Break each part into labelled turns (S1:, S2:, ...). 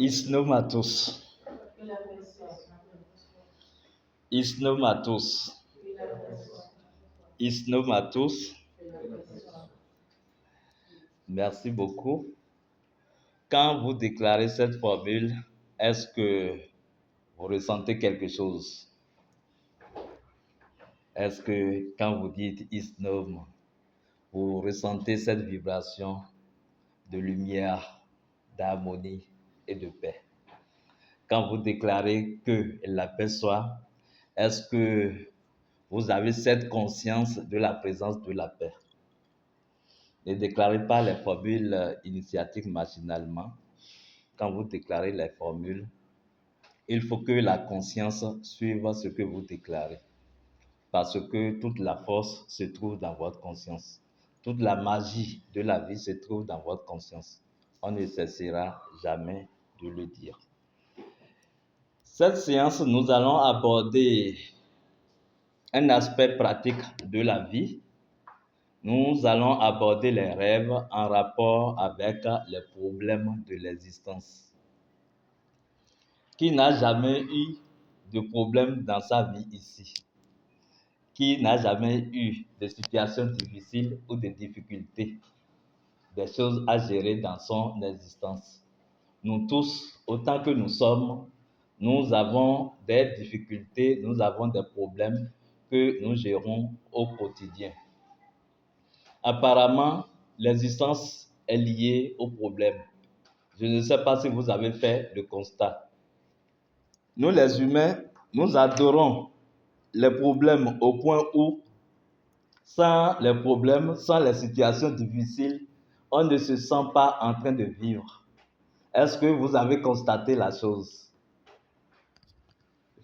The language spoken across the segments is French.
S1: Isnomatus. Isnomatus. Isnomatus. Merci beaucoup. Quand vous déclarez cette formule, est-ce que vous ressentez quelque chose? Est-ce que quand vous dites Isnom, vous ressentez cette vibration de lumière, d'harmonie et de paix? Quand vous déclarez que la paix soit, est-ce que vous avez cette conscience de la présence de la paix? Ne déclarez pas les formules initiatiques machinalement. Quand vous déclarez les formules, il faut que la conscience suive ce que vous déclarez. Parce que toute la force se trouve dans votre conscience. Toute la magie de la vie se trouve dans votre conscience. On ne cessera jamais de le dire. Cette séance, nous allons aborder un aspect pratique de la vie. Nous allons aborder les rêves en rapport avec les problèmes de l'existence. Qui n'a jamais eu de problème dans sa vie ici? Qui n'a jamais eu de situations difficiles ou de difficultés, des choses à gérer dans son existence? Nous tous, autant que nous sommes, nous avons des difficultés, nous avons des problèmes que nous gérons au quotidien. Apparemment, l'existence est liée aux problèmes. Je ne sais pas si vous avez fait le constat. Nous les humains, nous adorons les problèmes au point où, sans les problèmes, sans les situations difficiles, on ne se sent pas en train de vivre. Est-ce que vous avez constaté la chose?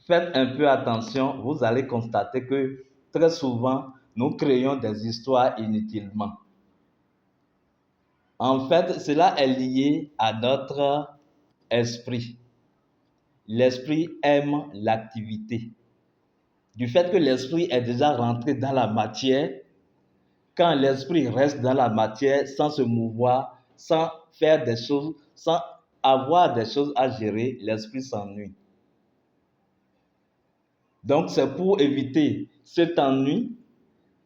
S1: Faites un peu attention, vous allez constater que très souvent, nous créons des histoires inutilement. En fait, cela est lié à notre esprit. L'esprit aime l'activité. Du fait que l'esprit est déjà rentré dans la matière, quand l'esprit reste dans la matière sans se mouvoir, sans faire des choses, sans avoir des choses à gérer, l'esprit s'ennuie. Donc c'est pour éviter cet ennui,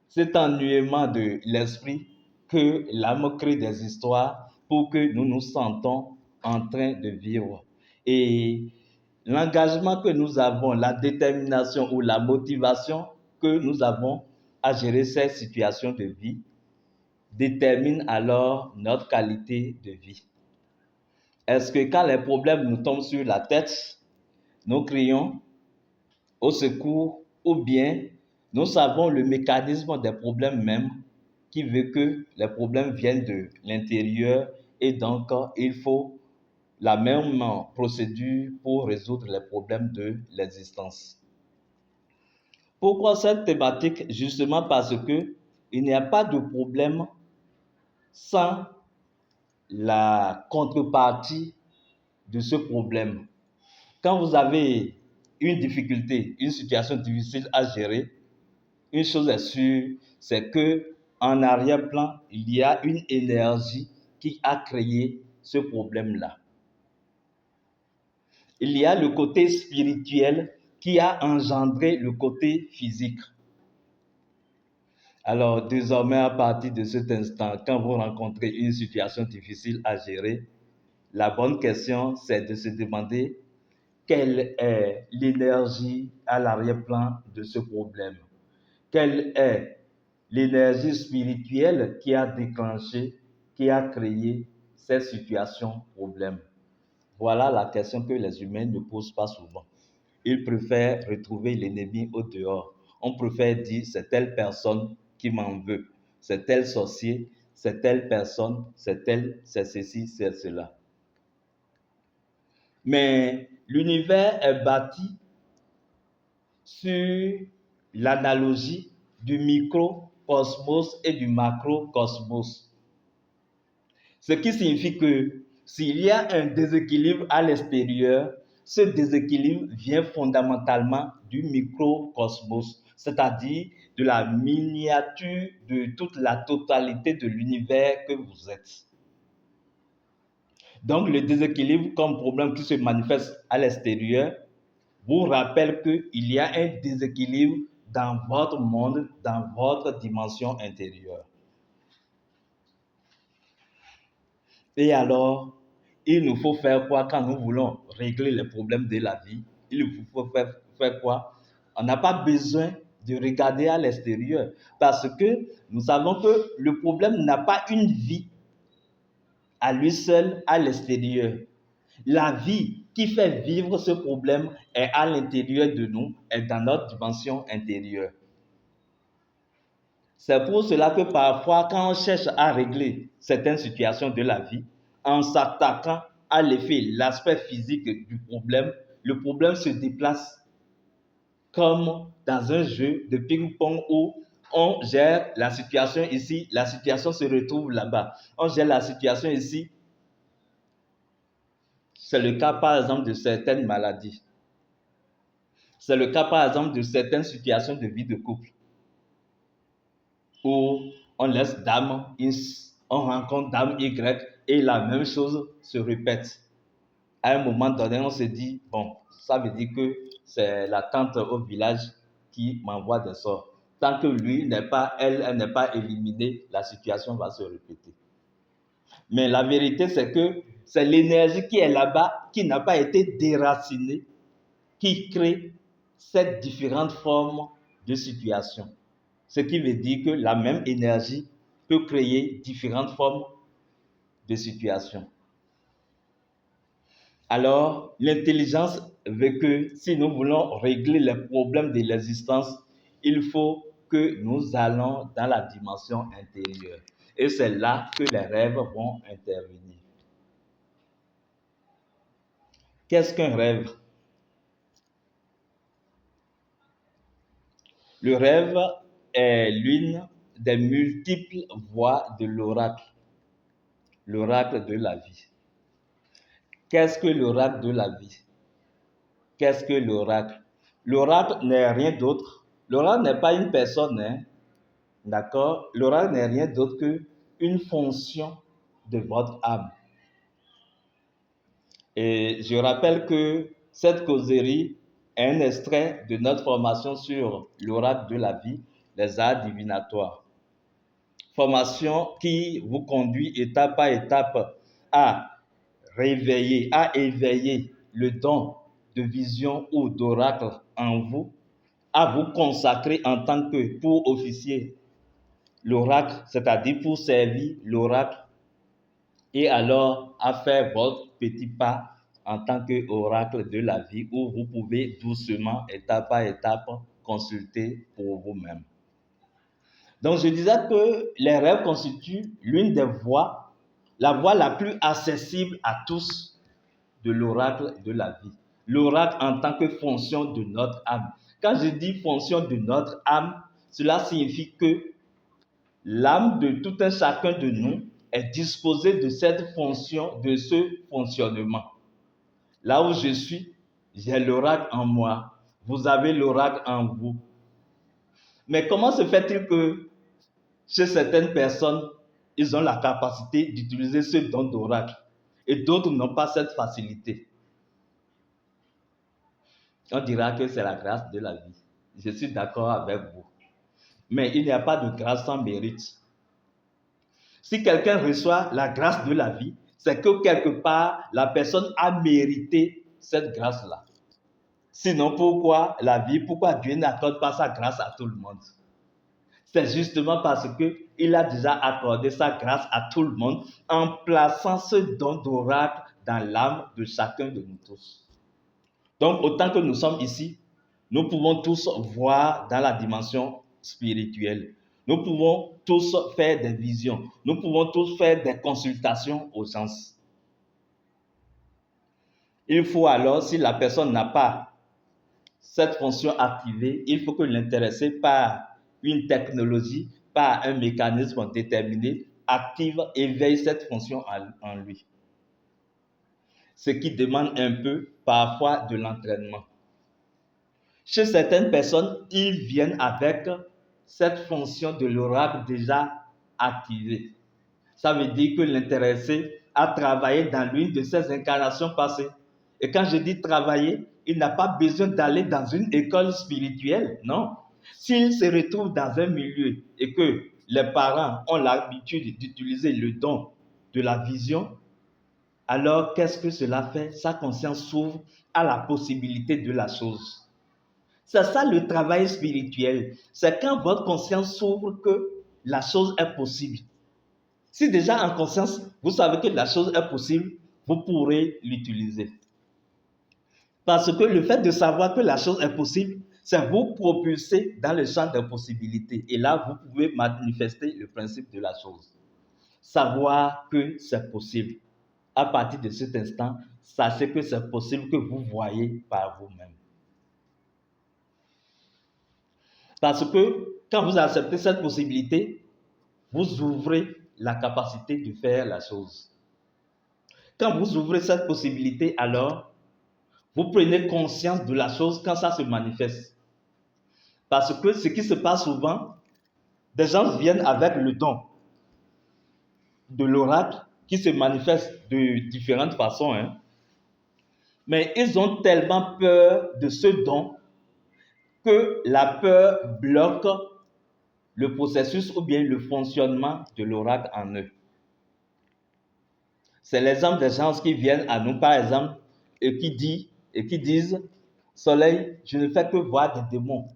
S1: cet ennuyement de l'esprit que l'âme crée des histoires pour que nous nous sentons en train de vivre. Et l'engagement que nous avons, la détermination ou la motivation que nous avons à gérer ces situations de vie détermine alors notre qualité de vie. Est-ce que quand les problèmes nous tombent sur la tête, nous crions au secours ou bien nous savons le mécanisme des problèmes même qui veut que les problèmes viennent de l'intérieur et donc il faut la même procédure pour résoudre les problèmes de l'existence. Pourquoi cette thématique? Justement parce que il n'y a pas de problème sans la contrepartie de ce problème. Quand vous avez une difficulté, une situation difficile à gérer, une chose est sûre, c'est que en arrière-plan, il y a une énergie qui a créé ce problème-là. Il y a le côté spirituel qui a engendré le côté physique. Alors, désormais, à partir de cet instant, quand vous rencontrez une situation difficile à gérer, la bonne question, c'est de se demander quelle est l'énergie à l'arrière-plan de ce problème. Quelle est l'énergie spirituelle qui a déclenché, qui a créé ces situations problèmes? Voilà la question que les humains ne posent pas souvent. ils préfèrent retrouver l'ennemi au dehors. On préfère dire c'est telle personne qui m'en veut, c'est tel sorcier, c'est telle personne, c'est tel, c'est ceci, c'est cela. Mais l'univers est bâti sur l'analogie du microcosmos et du macrocosmos. Ce qui signifie que s'il y a un déséquilibre à l'extérieur, ce déséquilibre vient fondamentalement du microcosmos, c'est-à-dire de la miniature de toute la totalité de l'univers que vous êtes. Donc le déséquilibre comme problème qui se manifeste à l'extérieur vous rappelle qu'il y a un déséquilibre dans votre monde, dans votre dimension intérieure. Et alors, il nous faut faire quoi quand nous voulons régler les problèmes de la vie? Il nous faut faire quoi? On n'a pas besoin de regarder à l'extérieur parce que nous savons que le problème n'a pas une vie à lui seul à l'extérieur. La vie qui fait vivre ce problème est à l'intérieur de nous, est dans notre dimension intérieure. C'est pour cela que parfois, quand on cherche à régler certaines situations de la vie, en s'attaquant à l'effet, l'aspect physique du problème, le problème se déplace comme dans un jeu de ping-pong où on gère la situation ici, la situation se retrouve là-bas. On gère la situation ici. C'est le cas par exemple de certaines maladies. C'est le cas par exemple de certaines situations de vie de couple où on laisse dame X, on rencontre dame Y et la même chose se répète. À un moment donné, on se dit, bon, ça veut dire que c'est la tante au village qui m'envoie des sorts. Tant que lui n'est pas, elle n'est pas éliminée, la situation va se répéter. Mais la vérité, c'est que c'est l'énergie qui est là-bas, qui n'a pas été déracinée, qui crée cette différentes formes de situation. Ce qui veut dire que la même énergie peut créer différentes formes de situations. Alors, l'intelligence veut que si nous voulons régler les problèmes de l'existence, il faut que nous allons dans la dimension intérieure. Et c'est là que les rêves vont intervenir. Qu'est-ce qu'un rêve? Le rêve est l'une des multiples voies de l'oracle de la vie. Qu'est-ce que l'oracle de la vie? Qu'est-ce que l'oracle? L'oracle n'est rien d'autre. L'oracle n'est pas une personne, hein? D'accord? L'oracle n'est rien d'autre qu'une fonction de votre âme. Et je rappelle que cette causerie est un extrait de notre formation sur l'oracle de la vie, les arts divinatoires. Formation qui vous conduit étape par étape à réveiller, à éveiller le don de vision ou d'oracle en vous, à vous consacrer en tant que pour officier l'oracle, c'est-à-dire pour servir l'oracle, et alors à faire votre petit pas en tant qu'oracle de la vie où vous pouvez doucement, étape par étape, consulter pour vous-même. Donc je disais que les rêves constituent l'une des voies, la voie la plus accessible à tous de l'oracle de la vie. L'oracle en tant que fonction de notre âme. Quand je dis fonction de notre âme, cela signifie que l'âme de tout un chacun de nous est disposée de cette fonction, de ce fonctionnement. Là où je suis, j'ai l'oracle en moi. Vous avez l'oracle en vous. Mais comment se fait-il que chez certaines personnes, ils ont la capacité d'utiliser ce don d'oracle et d'autres n'ont pas cette facilité? On dira que c'est la grâce de la vie. Je suis d'accord avec vous. Mais il n'y a pas de grâce sans mérite. Si quelqu'un reçoit la grâce de la vie, c'est que quelque part, la personne a mérité cette grâce-là. Sinon, pourquoi la vie, pourquoi Dieu n'accorde pas sa grâce à tout le monde? C'est justement parce qu'il a déjà accordé sa grâce à tout le monde en plaçant ce don d'oracle dans l'âme de chacun de nous tous. Donc, autant que nous sommes ici, nous pouvons tous voir dans la dimension spirituelle. Nous pouvons tous faire des visions. Nous pouvons tous faire des consultations aux gens. Il faut alors, si la personne n'a pas cette fonction activée, il faut que l'intéressé par une technologie, par un mécanisme déterminé, active, éveille cette fonction en lui. Ce qui demande un peu parfois de l'entraînement. Chez certaines personnes, ils viennent avec cette fonction de l'oracle déjà activée. Ça veut dire que l'intéressé a travaillé dans l'une de ses incarnations passées. Et quand je dis travailler, il n'a pas besoin d'aller dans une école spirituelle, non. S'il se retrouve dans un milieu et que les parents ont l'habitude d'utiliser le don de la vision, alors qu'est-ce que cela fait? Sa conscience s'ouvre à la possibilité de la chose. C'est ça le travail spirituel. C'est quand votre conscience s'ouvre que la chose est possible. Si déjà en conscience, vous savez que la chose est possible, vous pourrez l'utiliser. Parce que le fait de savoir que la chose est possible, c'est vous propulser dans le champ des possibilités. Et là, vous pouvez manifester le principe de la chose. Savoir que c'est possible. À partir de cet instant, sachez que c'est possible que vous voyez par vous-même. Parce que quand vous acceptez cette possibilité, vous ouvrez la capacité de faire la chose. Quand vous ouvrez cette possibilité, alors, vous prenez conscience de la chose quand ça se manifeste. Parce que ce qui se passe souvent, des gens viennent avec le don de l'oracle qui se manifeste de différentes façons. Mais ils ont tellement peur de ce don que la peur bloque le processus ou bien le fonctionnement de l'oracle en eux. C'est l'exemple des gens qui viennent à nous, par exemple, et qui disent, Soleil, je ne fais que voir des démons.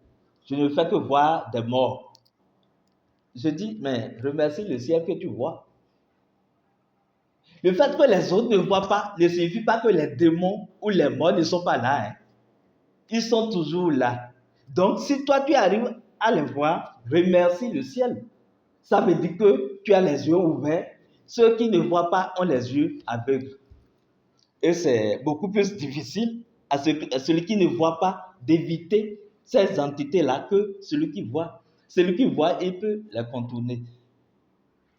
S1: Je ne fais que voir des morts. Je dis, mais remercie le ciel que tu vois. Le fait que les autres ne voient pas ne signifie pas que les démons ou les morts ne sont pas là. Ils sont toujours là. Donc, si toi, tu arrives à les voir, remercie le ciel. Ça veut dire que tu as les yeux ouverts. Ceux qui ne voient pas ont les yeux aveugles. Et c'est beaucoup plus difficile à celui qui ne voit pas d'éviter ces entités-là que celui qui voit. Celui qui voit, il peut les contourner.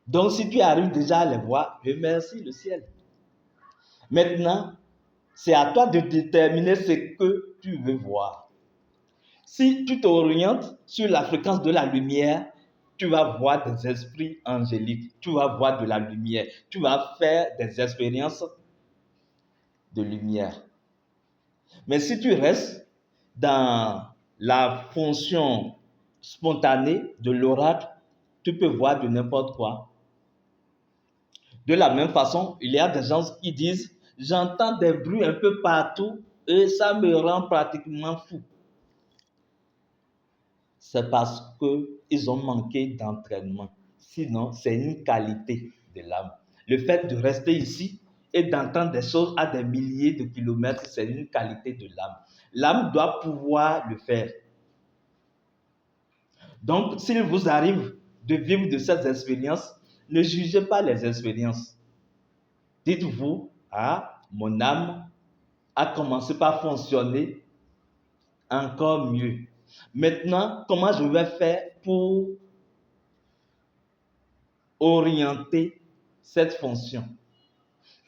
S1: Donc, si tu arrives déjà à les voir, remercie le ciel. Maintenant, c'est à toi de déterminer ce que tu veux voir. Si tu t'orientes sur la fréquence de la lumière, tu vas voir des esprits angéliques, tu vas voir de la lumière, tu vas faire des expériences de lumière. Mais si tu restes dans la fonction spontanée de l'oracle, tu peux voir de n'importe quoi. De la même façon, il y a des gens qui disent « J'entends des bruits un peu partout et ça me rend pratiquement fou. » C'est parce qu'ils ont manqué d'entraînement. Sinon, c'est une qualité de l'âme. Le fait de rester ici et d'entendre des choses à des milliers de kilomètres, c'est une qualité de l'âme. L'âme doit pouvoir le faire. Donc, s'il vous arrive de vivre de ces expériences, ne jugez pas les expériences. Dites-vous, mon âme a commencé par fonctionner encore mieux. Maintenant, comment je vais faire pour orienter cette fonction?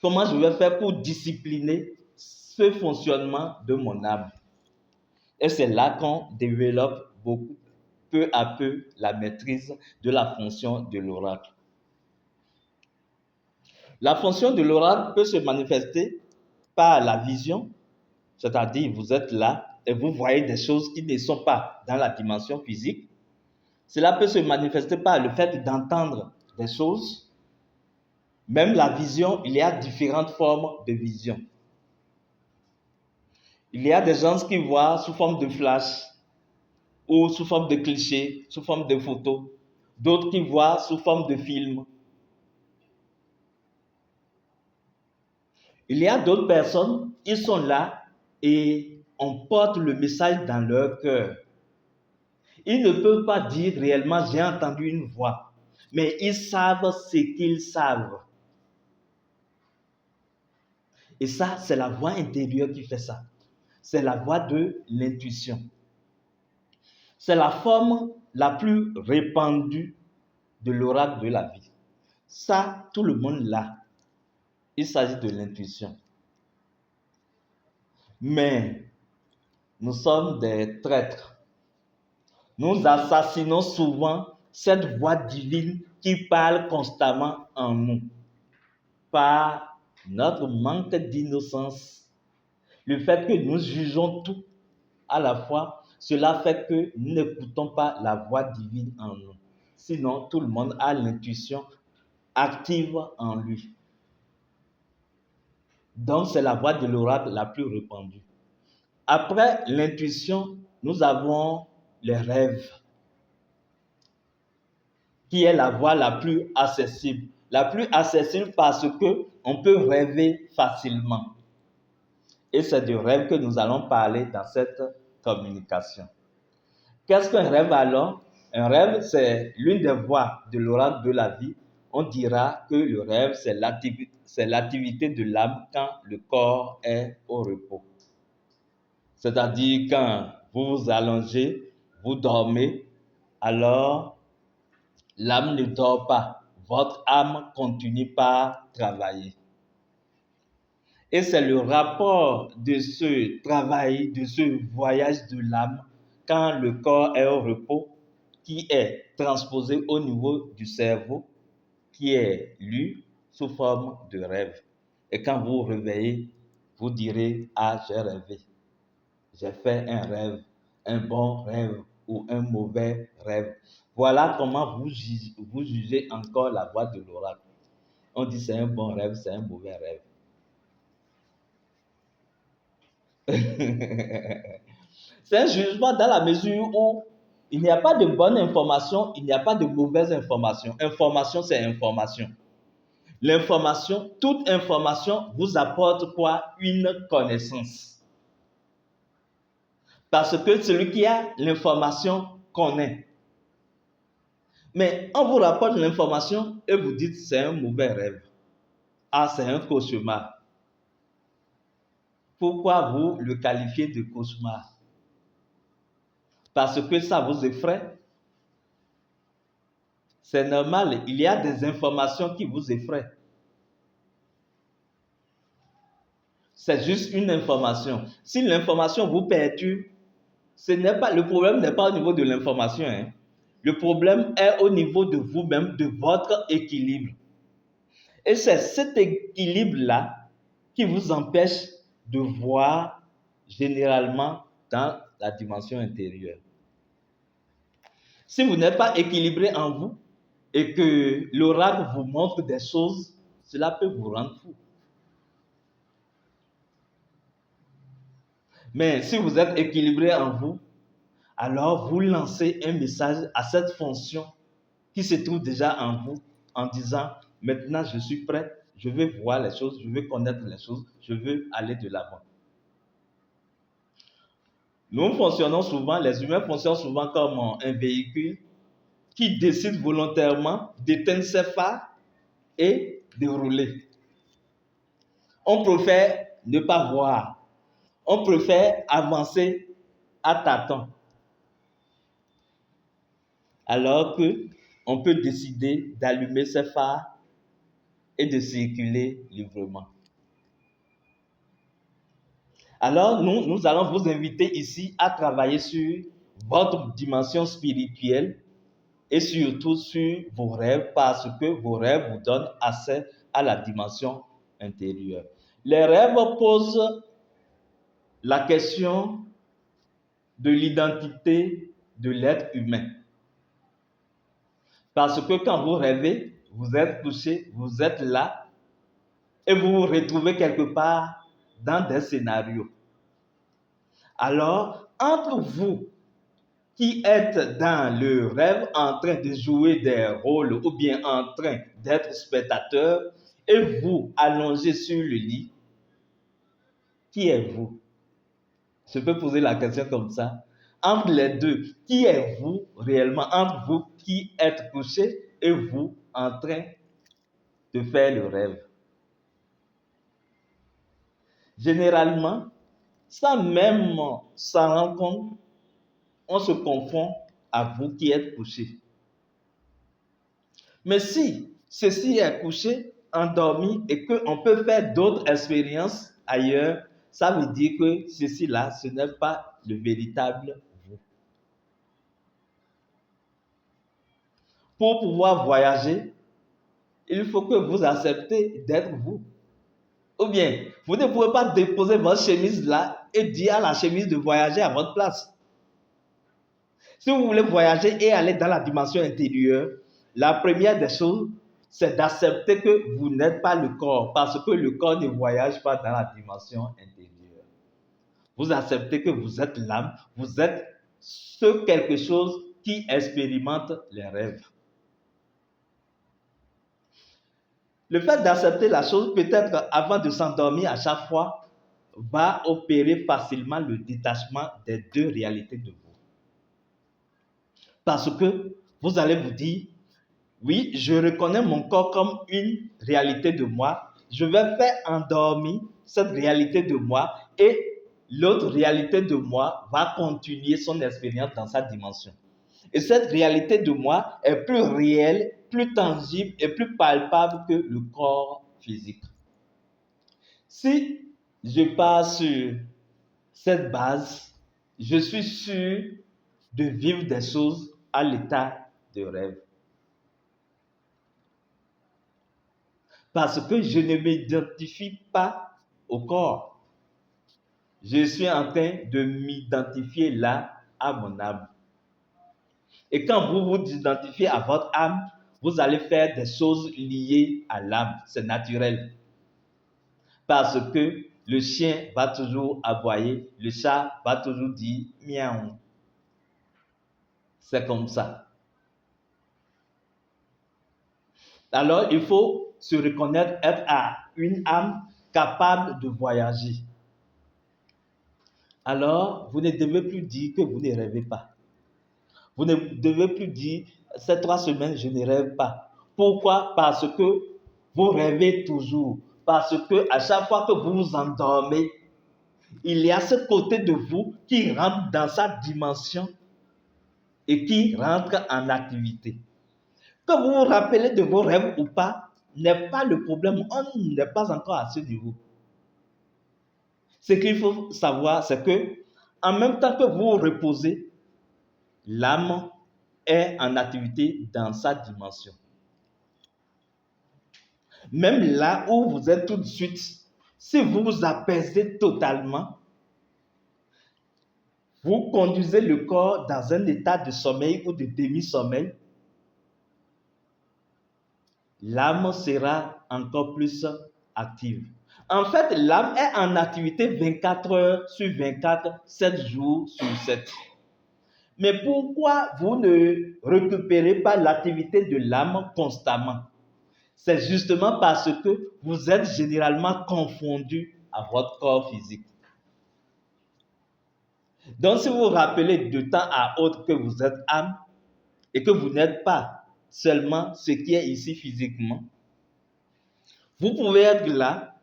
S1: Comment je vais faire pour discipliner ce fonctionnement de mon âme? Et c'est là qu'on développe peu à peu la maîtrise de la fonction de l'oracle. La fonction de l'oracle peut se manifester par la vision, c'est-à-dire vous êtes là et vous voyez des choses qui ne sont pas dans la dimension physique. Cela peut se manifester par le fait d'entendre des choses. Même la vision, il y a différentes formes de vision. Il y a des gens qui voient sous forme de flash ou sous forme de clichés, sous forme de photos. D'autres qui voient sous forme de film. Il y a d'autres personnes, ils sont là et on porte le message dans leur cœur. Ils ne peuvent pas dire réellement j'ai entendu une voix, mais ils savent ce qu'ils savent. Et ça, c'est la voix intérieure qui fait ça. C'est la voix de l'intuition. C'est la forme la plus répandue de l'oracle de la vie. Ça, tout le monde l'a. Il s'agit de l'intuition. Mais nous sommes des traîtres. Nous assassinons souvent cette voix divine qui parle constamment en nous par notre manque d'innocence. Le fait que nous jugeons tout à la fois, cela fait que nous n'écoutons pas la voix divine en nous. Sinon, tout le monde a l'intuition active en lui. Donc, c'est la voix de l'oracle la plus répandue. Après l'intuition, nous avons les rêves, qui est la voie la plus accessible. La plus accessible parce que on peut rêver facilement. Et c'est de rêve que nous allons parler dans cette communication. Qu'est-ce qu'un rêve alors? Un rêve, c'est l'une des voies de l'oracle de la vie. On dira que le rêve, c'est l'activité de l'âme quand le corps est au repos. C'est-à-dire quand vous vous allongez, vous dormez, alors l'âme ne dort pas. Votre âme continue par travailler. Et c'est le rapport de ce travail, de ce voyage de l'âme, quand le corps est au repos, qui est transposé au niveau du cerveau, qui est lu sous forme de rêve. Et quand vous vous réveillez, vous direz, ah, j'ai rêvé. J'ai fait un rêve, un bon rêve ou un mauvais rêve. Voilà comment vous jugez encore la voix de l'oracle. On dit c'est un bon rêve, c'est un mauvais rêve. C'est un jugement dans la mesure où il n'y a pas de bonne information, il n'y a pas de mauvaise information. Information, c'est information. L'information, toute information vous apporte quoi? Une connaissance. Parce que celui qui a l'information connaît. Mais on vous rapporte l'information et vous dites c'est un mauvais rêve. Ah, c'est un cauchemar. Pourquoi vous le qualifiez de cauchemar? Parce que ça vous effraie. C'est normal, il y a des informations qui vous effraient. C'est juste une information. Si l'information vous perturbe, le problème n'est pas au niveau de l'information. Le problème est au niveau de vous-même, de votre équilibre. Et c'est cet équilibre-là qui vous empêche de voir généralement dans la dimension intérieure. Si vous n'êtes pas équilibré en vous et que l'oracle vous montre des choses, cela peut vous rendre fou. Mais si vous êtes équilibré en vous, alors vous lancez un message à cette fonction qui se trouve déjà en vous en disant « Maintenant, je suis prêt, je veux voir les choses, je veux connaître les choses, je veux aller de l'avant. » Nous fonctionnons souvent, les humains fonctionnent souvent comme un véhicule qui décide volontairement d'éteindre ses phares et de rouler. On préfère ne pas voir. On préfère avancer à tâtons. Alors qu'on peut décider d'allumer ses phares et de circuler librement. Alors, nous allons vous inviter ici à travailler sur votre dimension spirituelle et surtout sur vos rêves parce que vos rêves vous donnent accès à la dimension intérieure. Les rêves posent la question de l'identité de l'être humain. Parce que quand vous rêvez, vous êtes couché, vous êtes là et vous vous retrouvez quelque part dans des scénarios. Alors, entre vous qui êtes dans le rêve en train de jouer des rôles ou bien en train d'être spectateur et vous allongé sur le lit, qui êtes-vous? Je peux poser la question comme ça. Entre les deux, qui est vous réellement? Entre vous qui êtes couché et vous en train de faire le rêve. Généralement, sans même s'en rendre compte, on se confond à vous qui êtes couché. Mais si ceci est couché, endormi et qu'on peut faire d'autres expériences ailleurs, ça veut dire que ceci-là, ce n'est pas le véritable vous. Pour pouvoir voyager, il faut que vous acceptez d'être vous. Ou bien, vous ne pouvez pas déposer votre chemise là et dire à la chemise de voyager à votre place. Si vous voulez voyager et aller dans la dimension intérieure, la première des choses, c'est d'accepter que vous n'êtes pas le corps, parce que le corps ne voyage pas dans la dimension intérieure. Vous acceptez que vous êtes l'âme, vous êtes ce quelque chose qui expérimente les rêves. Le fait d'accepter la chose, peut-être avant de s'endormir à chaque fois, va opérer facilement le détachement des deux réalités de vous. Parce que vous allez vous dire, oui, je reconnais mon corps comme une réalité de moi. Je vais faire endormir cette réalité de moi et l'autre réalité de moi va continuer son expérience dans sa dimension. Et cette réalité de moi est plus réelle, plus tangible et plus palpable que le corps physique. Si je pars sur cette base, je suis sûr de vivre des choses à l'état de rêve. Parce que je ne m'identifie pas au corps. Je suis en train de m'identifier là à mon âme. Et quand vous vous identifiez à votre âme, vous allez faire des choses liées à l'âme. C'est naturel. Parce que le chien va toujours aboyer, le chat va toujours dire miaou. C'est comme ça. Alors, il faut se reconnaître être à une âme capable de voyager. Alors, vous ne devez plus dire que vous ne rêvez pas. Vous ne devez plus dire, ces 3 semaines, je ne rêve pas. Pourquoi? Parce que vous rêvez toujours. Parce que à chaque fois que vous vous endormez, il y a ce côté de vous qui rentre dans sa dimension et qui rentre en activité. Que vous vous rappelez de vos rêves ou pas, n'est pas le problème. On n'est pas encore à ce niveau. Ce qu'il faut savoir, c'est que en même temps que vous vous reposez, l'âme est en activité dans sa dimension. Même là où vous êtes tout de suite, si vous vous apaisez totalement, vous conduisez le corps dans un état de sommeil ou de demi-sommeil, l'âme sera encore plus active. En fait, l'âme est en activité 24 heures sur 24, 7 jours sur 7. Mais pourquoi vous ne récupérez pas l'activité de l'âme constamment? C'est justement parce que vous êtes généralement confondu à votre corps physique. Donc, si vous vous rappelez de temps à autre que vous êtes âme et que vous n'êtes pas seulement ce qui est ici physiquement, vous pouvez être là,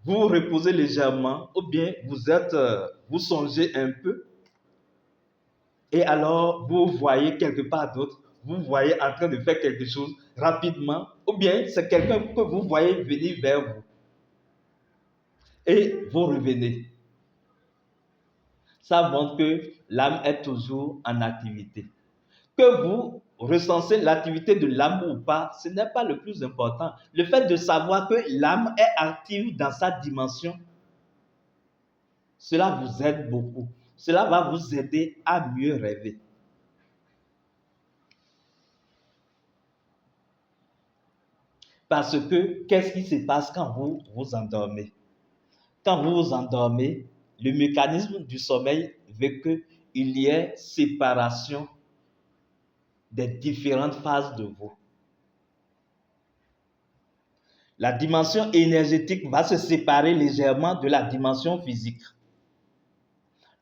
S1: vous vous reposez légèrement ou bien vous songez un peu et alors vous voyez quelque part d'autre, vous voyez en train de faire quelque chose rapidement ou bien c'est quelqu'un que vous voyez venir vers vous et vous revenez. Ça montre que l'âme est toujours en activité. Que vous recensez l'activité de l'âme ou pas, ce n'est pas le plus important. Le fait de savoir que l'âme est active dans sa dimension, cela vous aide beaucoup. Cela va vous aider à mieux rêver. Parce que qu'est-ce qui se passe quand vous vous endormez? Quand vous vous endormez, le mécanisme du sommeil veut qu'il y ait séparation des différentes phases de vous. La dimension énergétique va se séparer légèrement de la dimension physique.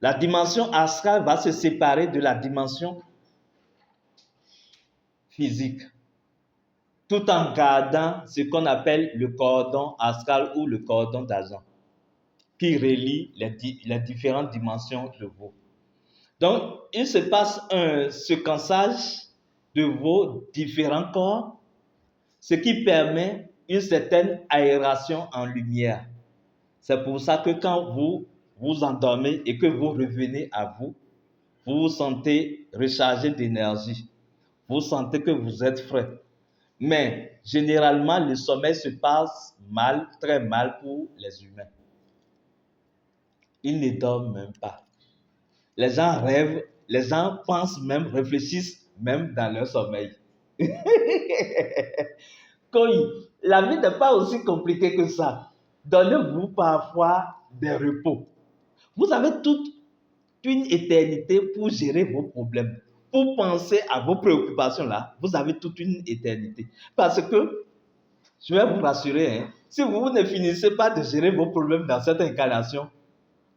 S1: La dimension astrale va se séparer de la dimension physique, tout en gardant ce qu'on appelle le cordon astral ou le cordon d'argent, qui relie les différentes dimensions de vous. Donc, il se passe un séquençage de vos différents corps, ce qui permet une certaine aération en lumière. C'est pour ça que quand vous vous endormez et que vous revenez à vous, vous vous sentez rechargé d'énergie. Vous sentez que vous êtes frais. Mais généralement, le sommeil se passe mal, très mal pour les humains. Ils ne dorment même pas. Les gens rêvent, les gens pensent même, réfléchissent même dans leur sommeil. La vie n'est pas aussi compliquée que ça. Donnez-vous parfois des repos. Vous avez toute une éternité pour gérer vos problèmes. Pour penser à vos préoccupations là, vous avez toute une éternité. Parce que, je vais vous rassurer, si vous ne finissez pas de gérer vos problèmes dans cette incarnation,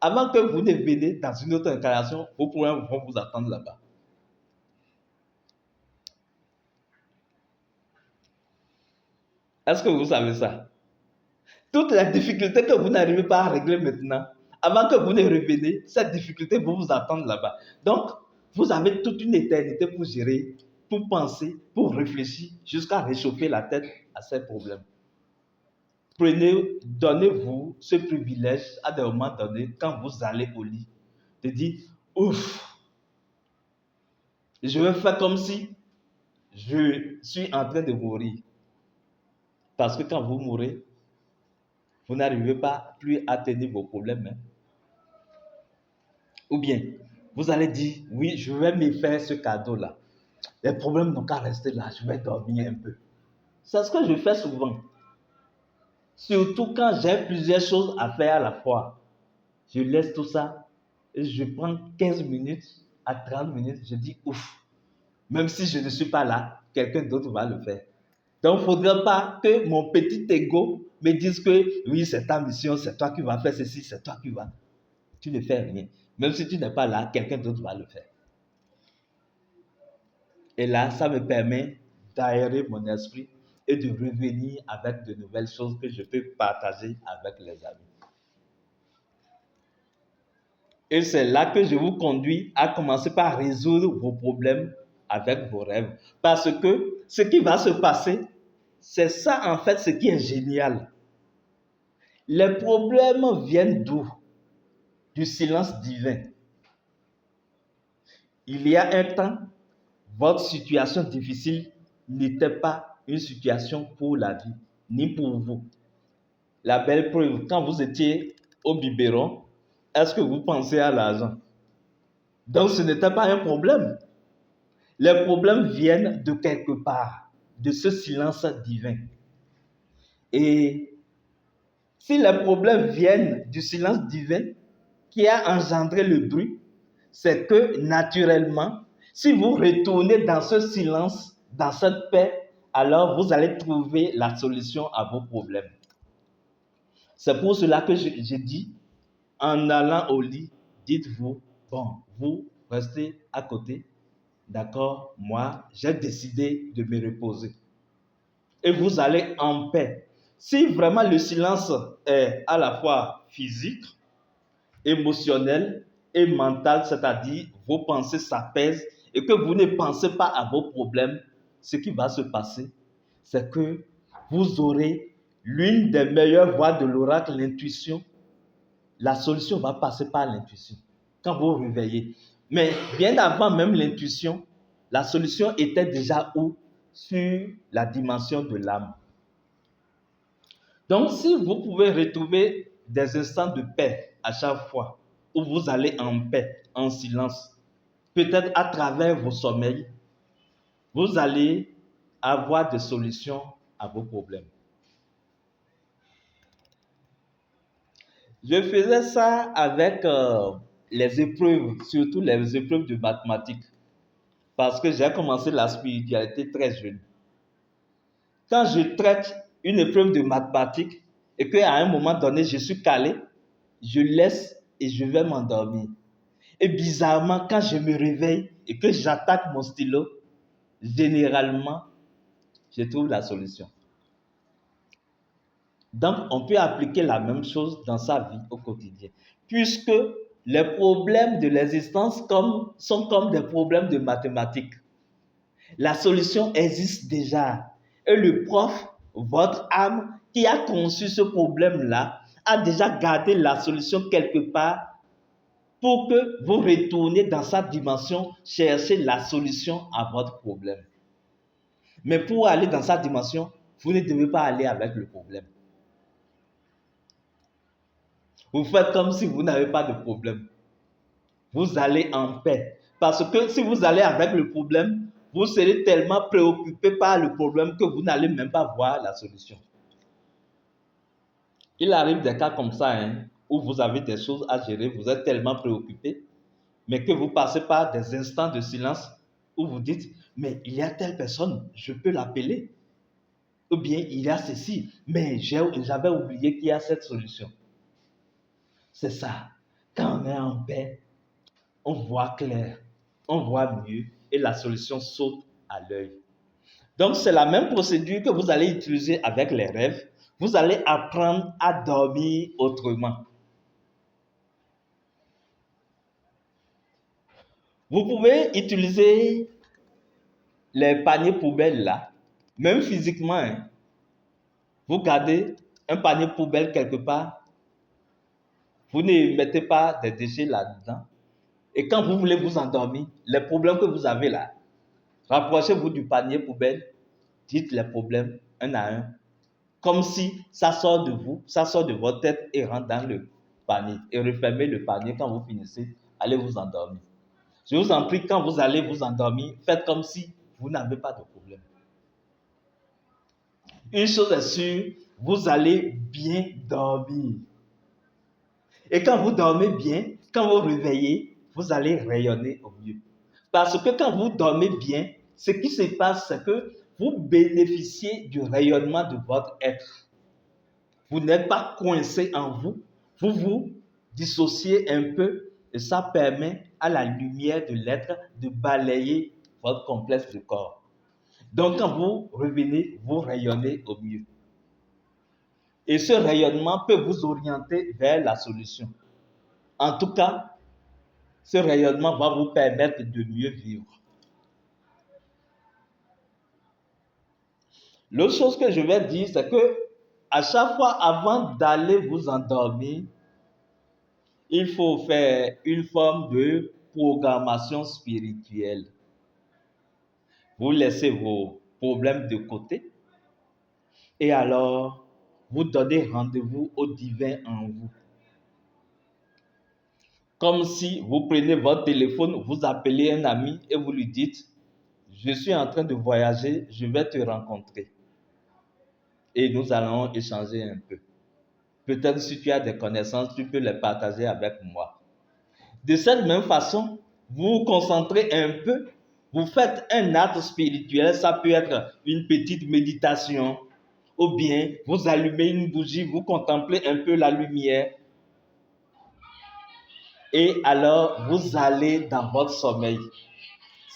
S1: avant que vous ne veniez dans une autre incarnation, vos problèmes vont vous attendre là-bas. Est-ce que vous savez ça? Toutes les difficultés que vous n'arrivez pas à régler maintenant, avant que vous ne reveniez, cette difficulté va vous attendre là-bas. Donc, vous avez toute une éternité pour gérer, pour penser, pour réfléchir, jusqu'à réchauffer la tête à ces problèmes. Donnez-vous ce privilège à des moments donnés, quand vous allez au lit, de dire, ouf, je vais faire comme si je suis en train de mourir. Parce que quand vous mourrez, vous n'arrivez pas plus à tenir vos problèmes. Ou bien, vous allez dire, oui, je vais me faire ce cadeau-là. Les problèmes n'ont qu'à rester là, je vais dormir un peu. C'est ce que je fais souvent. Surtout quand j'ai plusieurs choses à faire à la fois. Je laisse tout ça et je prends 15 minutes à 30 minutes, je dis ouf. Même si je ne suis pas là, quelqu'un d'autre va le faire. Donc, il ne faudrait pas que mon petit ego me dise que oui, c'est ta mission, c'est toi qui vas faire ceci, c'est toi qui vas. Tu ne fais rien. Même si tu n'es pas là, quelqu'un d'autre va le faire. Et là, ça me permet d'aérer mon esprit et de revenir avec de nouvelles choses que je peux partager avec les amis. Et c'est là que je vous conduis à commencer par résoudre vos problèmes avec vos rêves. Parce que ce qui va se passer, c'est ça en fait ce qui est génial. Les problèmes viennent d'où? Du silence divin. Il y a un temps, votre situation difficile n'était pas une situation pour la vie, ni pour vous. La belle preuve, quand vous étiez au biberon, est-ce que vous pensez à l'argent? Donc ce n'était pas un problème. Les problèmes viennent de quelque part, de ce silence divin. Et si les problèmes viennent du silence divin qui a engendré le bruit, c'est que naturellement, si vous retournez dans ce silence, dans cette paix, alors vous allez trouver la solution à vos problèmes. C'est pour cela que je dis, en allant au lit, dites-vous, bon, vous restez à côté, d'accord, moi, j'ai décidé de me reposer. Et vous allez en paix. Si vraiment le silence est à la fois physique, émotionnel et mental, c'est-à-dire vos pensées s'apaisent et que vous ne pensez pas à vos problèmes, ce qui va se passer, c'est que vous aurez l'une des meilleures voies de l'oracle, l'intuition. La solution va passer par l'intuition quand vous vous réveillez. Mais bien avant même l'intuition, la solution était déjà où? Sur la dimension de l'âme. Donc, si vous pouvez retrouver des instants de paix à chaque fois, où vous allez en paix, en silence, peut-être à travers vos sommeils, vous allez avoir des solutions à vos problèmes. Je faisais ça avec les épreuves, surtout les épreuves de mathématiques, parce que j'ai commencé la spiritualité très jeune. Quand je traite une épreuve de mathématiques et qu'à un moment donné, je suis calé, je laisse et je vais m'endormir. Et bizarrement, quand je me réveille et que j'attaque mon stylo, généralement, je trouve la solution. Donc, on peut appliquer la même chose dans sa vie au quotidien, puisque les problèmes de l'existence sont comme des problèmes de mathématiques. La solution existe déjà. Et le prof, votre âme, qui a conçu ce problème-là, a déjà gardé la solution quelque part pour que vous retourniez dans sa dimension chercher la solution à votre problème. Mais pour aller dans sa dimension, vous ne devez pas aller avec le problème. Vous faites comme si vous n'avez pas de problème. Vous allez en paix. Parce que si vous allez avec le problème, vous serez tellement préoccupé par le problème que vous n'allez même pas voir la solution. Il arrive des cas comme ça, où vous avez des choses à gérer, vous êtes tellement préoccupé, mais que vous passez par des instants de silence où vous dites, mais il y a telle personne, je peux l'appeler. Ou bien il y a ceci, mais j'avais oublié qu'il y a cette solution. C'est ça. Quand on est en paix, on voit clair, on voit mieux et la solution saute à l'œil. Donc, c'est la même procédure que vous allez utiliser avec les rêves. Vous allez apprendre à dormir autrement. Vous pouvez utiliser les paniers poubelles là, même physiquement. Vous gardez un panier poubelle quelque part, vous ne mettez pas des déchets là-dedans. Et quand vous voulez vous endormir, les problèmes que vous avez là, rapprochez-vous du panier poubelle, dites les problèmes un à un, comme si ça sort de vous, ça sort de votre tête et rentre dans le panier. Et refermez le panier quand vous finissez, allez vous endormir. Je vous en prie, quand vous allez vous endormir, faites comme si vous n'avez pas de problème. Une chose est sûre, vous allez bien dormir. Et quand vous dormez bien, quand vous réveillez, vous allez rayonner au mieux. Parce que quand vous dormez bien, ce qui se passe, c'est que vous bénéficiez du rayonnement de votre être. Vous n'êtes pas coincé en vous, vous vous dissociez un peu et ça permet à la lumière de l'être de balayer votre complexe de corps. Donc quand vous revenez, vous rayonnez au mieux. Et ce rayonnement peut vous orienter vers la solution. En tout cas, ce rayonnement va vous permettre de mieux vivre. L'autre chose que je vais dire, c'est que à chaque fois avant d'aller vous endormir, il faut faire une forme de programmation spirituelle. Vous laissez vos problèmes de côté et alors vous donnez rendez-vous au divin en vous. Comme si vous prenez votre téléphone, vous appelez un ami et vous lui dites, je suis en train de voyager, je vais te rencontrer. Et nous allons échanger un peu. Peut-être si tu as des connaissances, tu peux les partager avec moi. De cette même façon, vous vous concentrez un peu, vous faites un acte spirituel, ça peut être une petite méditation, ou bien vous allumez une bougie, vous contemplez un peu la lumière, et alors vous allez dans votre sommeil.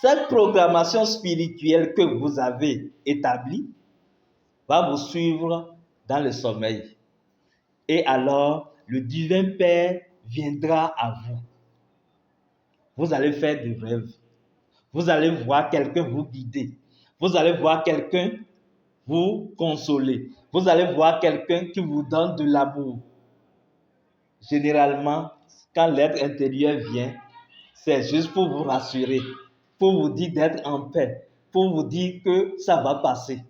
S1: Cette programmation spirituelle que vous avez établie va vous suivre dans le sommeil. Et alors, le divin Père viendra à vous. Vous allez faire des rêves. Vous allez voir quelqu'un vous guider. Vous allez voir quelqu'un vous consoler. Vous allez voir quelqu'un qui vous donne de l'amour. Généralement, quand l'être intérieur vient, c'est juste pour vous rassurer, pour vous dire d'être en paix, pour vous dire que ça va passer.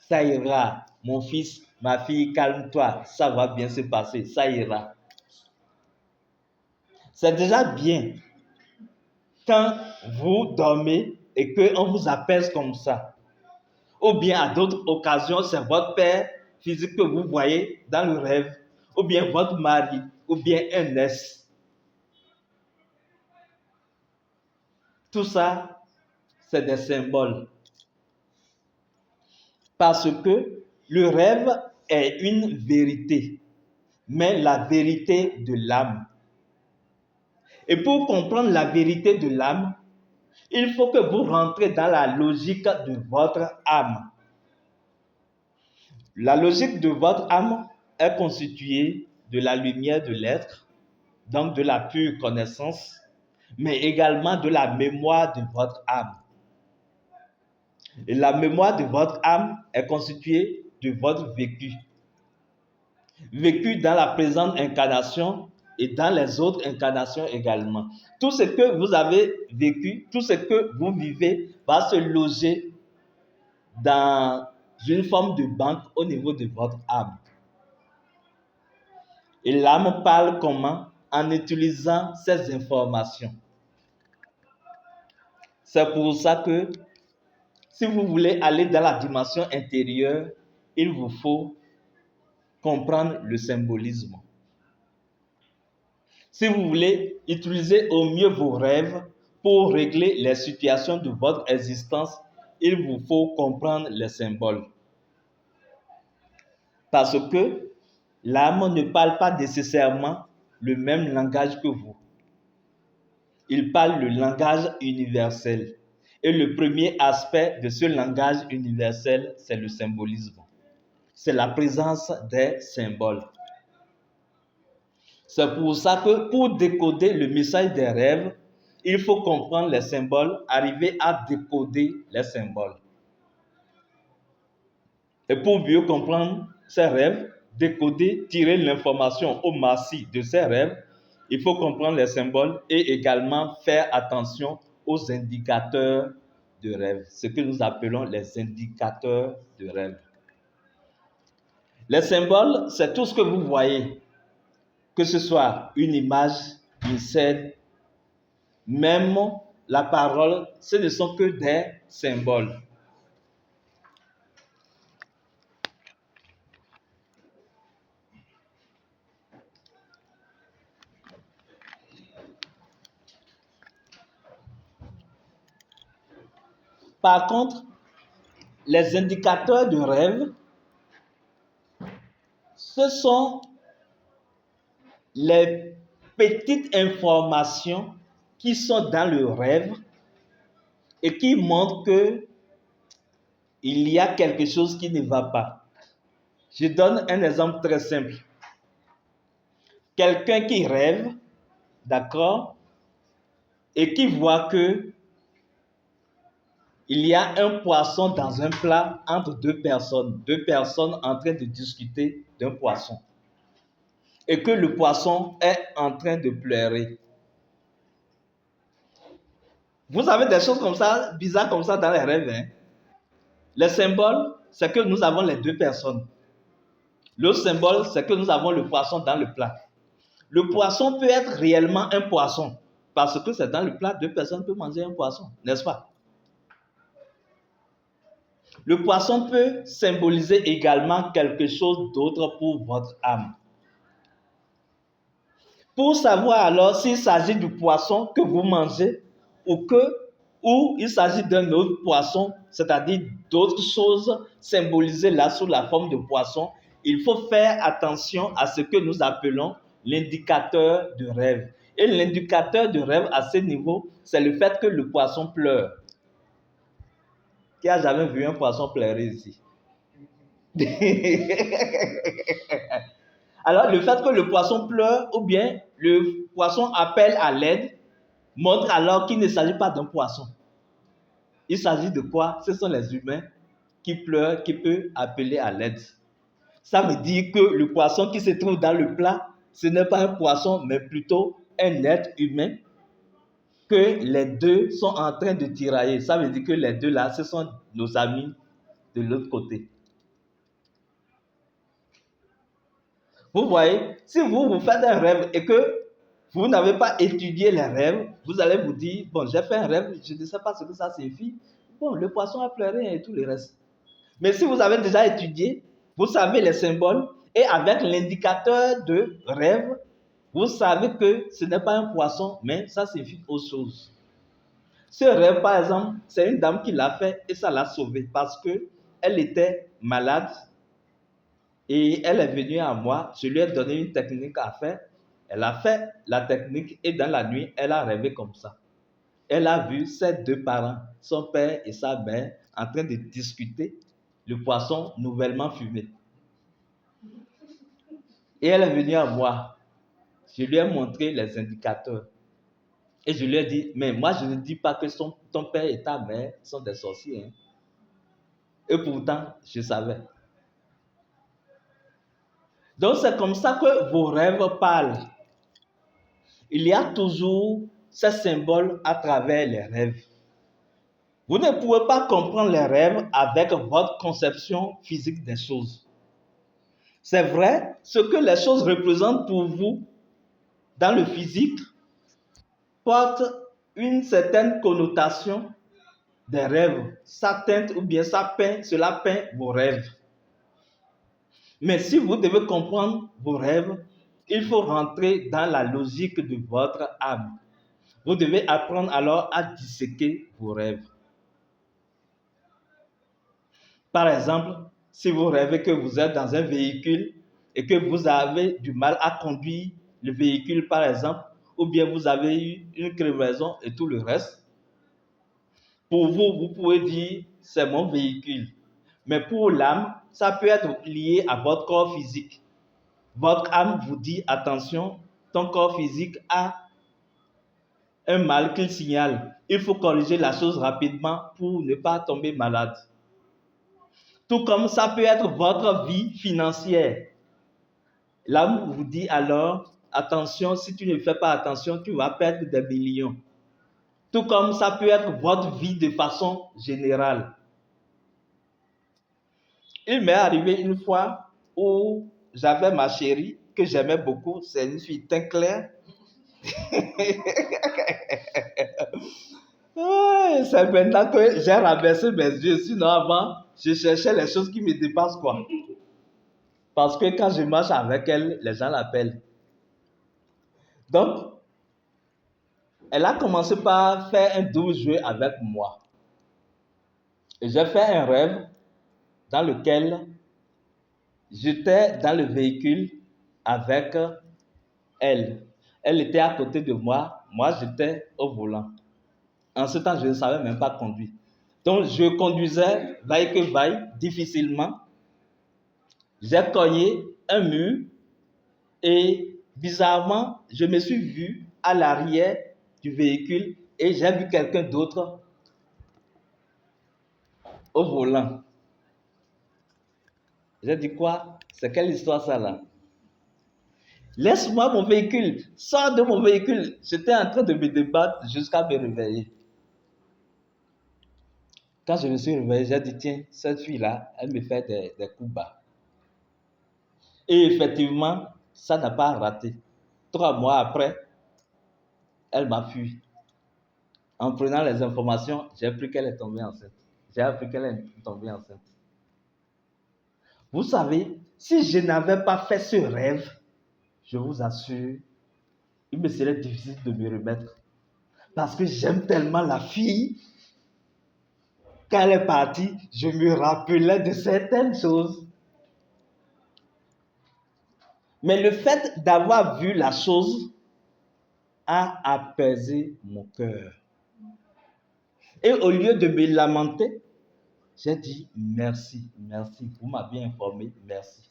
S1: Ça ira, mon fils, ma fille, calme-toi, ça va bien se passer, ça ira. C'est déjà bien quand vous dormez et qu'on vous apaise comme ça. Ou bien à d'autres occasions, c'est votre père physique que vous voyez dans le rêve, ou bien votre mari, ou bien un ex. Tout ça, c'est des symboles. Parce que le rêve est une vérité, mais la vérité de l'âme. Et pour comprendre la vérité de l'âme, il faut que vous rentrez dans la logique de votre âme. La logique de votre âme est constituée de la lumière de l'être, donc de la pure connaissance, mais également de la mémoire de votre âme. Et la mémoire de votre âme est constituée de votre vécu. Vécu dans la présente incarnation et dans les autres incarnations également. Tout ce que vous avez vécu, tout ce que vous vivez va se loger dans une forme de banque au niveau de votre âme. Et l'âme parle comment? En utilisant ces informations. C'est pour ça que si vous voulez aller dans la dimension intérieure, il vous faut comprendre le symbolisme. Si vous voulez utiliser au mieux vos rêves pour régler les situations de votre existence, il vous faut comprendre les symboles. Parce que l'âme ne parle pas nécessairement le même langage que vous. Il parle le langage universel. Et le premier aspect de ce langage universel, c'est le symbolisme. C'est la présence des symboles. C'est pour ça que pour décoder le message des rêves, il faut comprendre les symboles, arriver à décoder les symboles. Et pour mieux comprendre ces rêves, décoder, tirer l'information au massif de ces rêves, il faut comprendre les symboles et également faire attention aux indicateurs de rêve, ce que nous appelons les indicateurs de rêve. Les symboles, c'est tout ce que vous voyez, que ce soit une image, une scène, même la parole, ce ne sont que des symboles. Par contre, les indicateurs de rêve, ce sont les petites informations qui sont dans le rêve et qui montrent que il y a quelque chose qui ne va pas. Je donne un exemple très simple. Quelqu'un qui rêve, d'accord, et qui voit que il y a un poisson dans un plat entre deux personnes en train de discuter d'un poisson, et que le poisson est en train de pleurer. Vous avez des choses comme ça, bizarres comme ça dans les rêves, hein? Les symboles, c'est que nous avons les deux personnes. L'autre symbole, c'est que nous avons le poisson dans le plat. Le poisson peut être réellement un poisson, parce que c'est dans le plat, deux personnes peuvent manger un poisson, n'est-ce pas? Le poisson peut symboliser également quelque chose d'autre pour votre âme. Pour savoir alors s'il s'agit du poisson que vous mangez ou il s'agit d'un autre poisson, c'est-à-dire d'autres choses symbolisées là sous la forme de poisson, il faut faire attention à ce que nous appelons l'indicateur de rêve. Et l'indicateur de rêve à ce niveau, c'est le fait que le poisson pleure. Qui a jamais vu un poisson pleurer ici? Alors, le fait que le poisson pleure ou bien le poisson appelle à l'aide montre alors qu'il ne s'agit pas d'un poisson. Il s'agit de quoi? Ce sont les humains qui pleurent, qui peuvent appeler à l'aide. Ça veut dire que le poisson qui se trouve dans le plat, ce n'est pas un poisson, mais plutôt un être humain que les deux sont en train de tirailler. Ça veut dire que les deux là, ce sont nos amis de l'autre côté. Vous voyez, si vous faites un rêve et que vous n'avez pas étudié les rêves, vous allez vous dire, bon, j'ai fait un rêve, je ne sais pas ce que ça signifie. Bon, le poisson a pleuré et tout le reste. Mais si vous avez déjà étudié, vous savez les symboles et avec l'indicateur de rêve, vous savez que ce n'est pas un poisson, mais ça signifie autre chose. Ce rêve, par exemple, c'est une dame qui l'a fait et ça l'a sauvée parce qu'elle était malade et elle est venue à moi. Je lui ai donné une technique à faire. Elle a fait la technique et dans la nuit, elle a rêvé comme ça. Elle a vu ses deux parents, son père et sa mère, en train de discuter le poisson nouvellement fumé. Et elle est venue à moi. Je lui ai montré les indicateurs. Et je lui ai dit, mais moi je ne dis pas que ton père et ta mère sont des sorciers. Hein. Et pourtant, je savais. Donc c'est comme ça que vos rêves parlent. Il y a toujours ces symboles à travers les rêves. Vous ne pouvez pas comprendre les rêves avec votre conception physique des choses. C'est vrai, ce que les choses représentent pour vous dans le physique porte une certaine connotation des rêves. Ça teinte ou bien cela peint vos rêves. Mais si vous devez comprendre vos rêves, il faut rentrer dans la logique de votre âme. Vous devez apprendre alors à disséquer vos rêves. Par exemple, si vous rêvez que vous êtes dans un véhicule et que vous avez du mal à conduire le véhicule, par exemple, ou bien vous avez eu une crevaison et tout le reste, pour vous, vous pouvez dire c'est mon véhicule. Mais pour l'âme, ça peut être lié à votre corps physique. Votre âme vous dit attention, ton corps physique a un mal qu'il signale. Il faut corriger la chose rapidement pour ne pas tomber malade. Tout comme ça peut être votre vie financière. L'âme vous dit alors, attention, si tu ne fais pas attention, tu vas perdre des millions. Tout comme ça peut être votre vie de façon générale. Il m'est arrivé une fois où j'avais ma chérie que j'aimais beaucoup, c'est une fille teint clair. C'est maintenant que j'ai rabaissé mes yeux, sinon avant, je cherchais les choses qui me dépassent quoi. Parce que quand je marche avec elle, les gens l'appellent. Donc, elle a commencé par faire un double jeu avec moi. Et j'ai fait un rêve dans lequel j'étais dans le véhicule avec elle. Elle était à côté de moi, moi j'étais au volant. En ce temps, je ne savais même pas conduire. Donc, je conduisais vaille que vaille, difficilement. J'ai cogné un mur et bizarrement, je me suis vu à l'arrière du véhicule et j'ai vu quelqu'un d'autre au volant. J'ai dit quoi? C'est quelle histoire ça là? Laisse-moi mon véhicule, sors de mon véhicule. J'étais en train de me débattre jusqu'à me réveiller. Quand je me suis réveillé, j'ai dit tiens, cette fille-là, elle me fait des coups bas. Et effectivement, ça n'a pas raté. 3 mois après, elle m'a fui. En prenant les informations, j'ai appris qu'elle est tombée enceinte. J'ai appris qu'elle est tombée enceinte. Vous savez, si je n'avais pas fait ce rêve, je vous assure, il me serait difficile de me remettre. Parce que j'aime tellement la fille. Quand elle est partie, je me rappelais de certaines choses. Mais le fait d'avoir vu la chose a apaisé mon cœur. Et au lieu de me lamenter, j'ai dit merci, merci, vous m'avez informé, merci.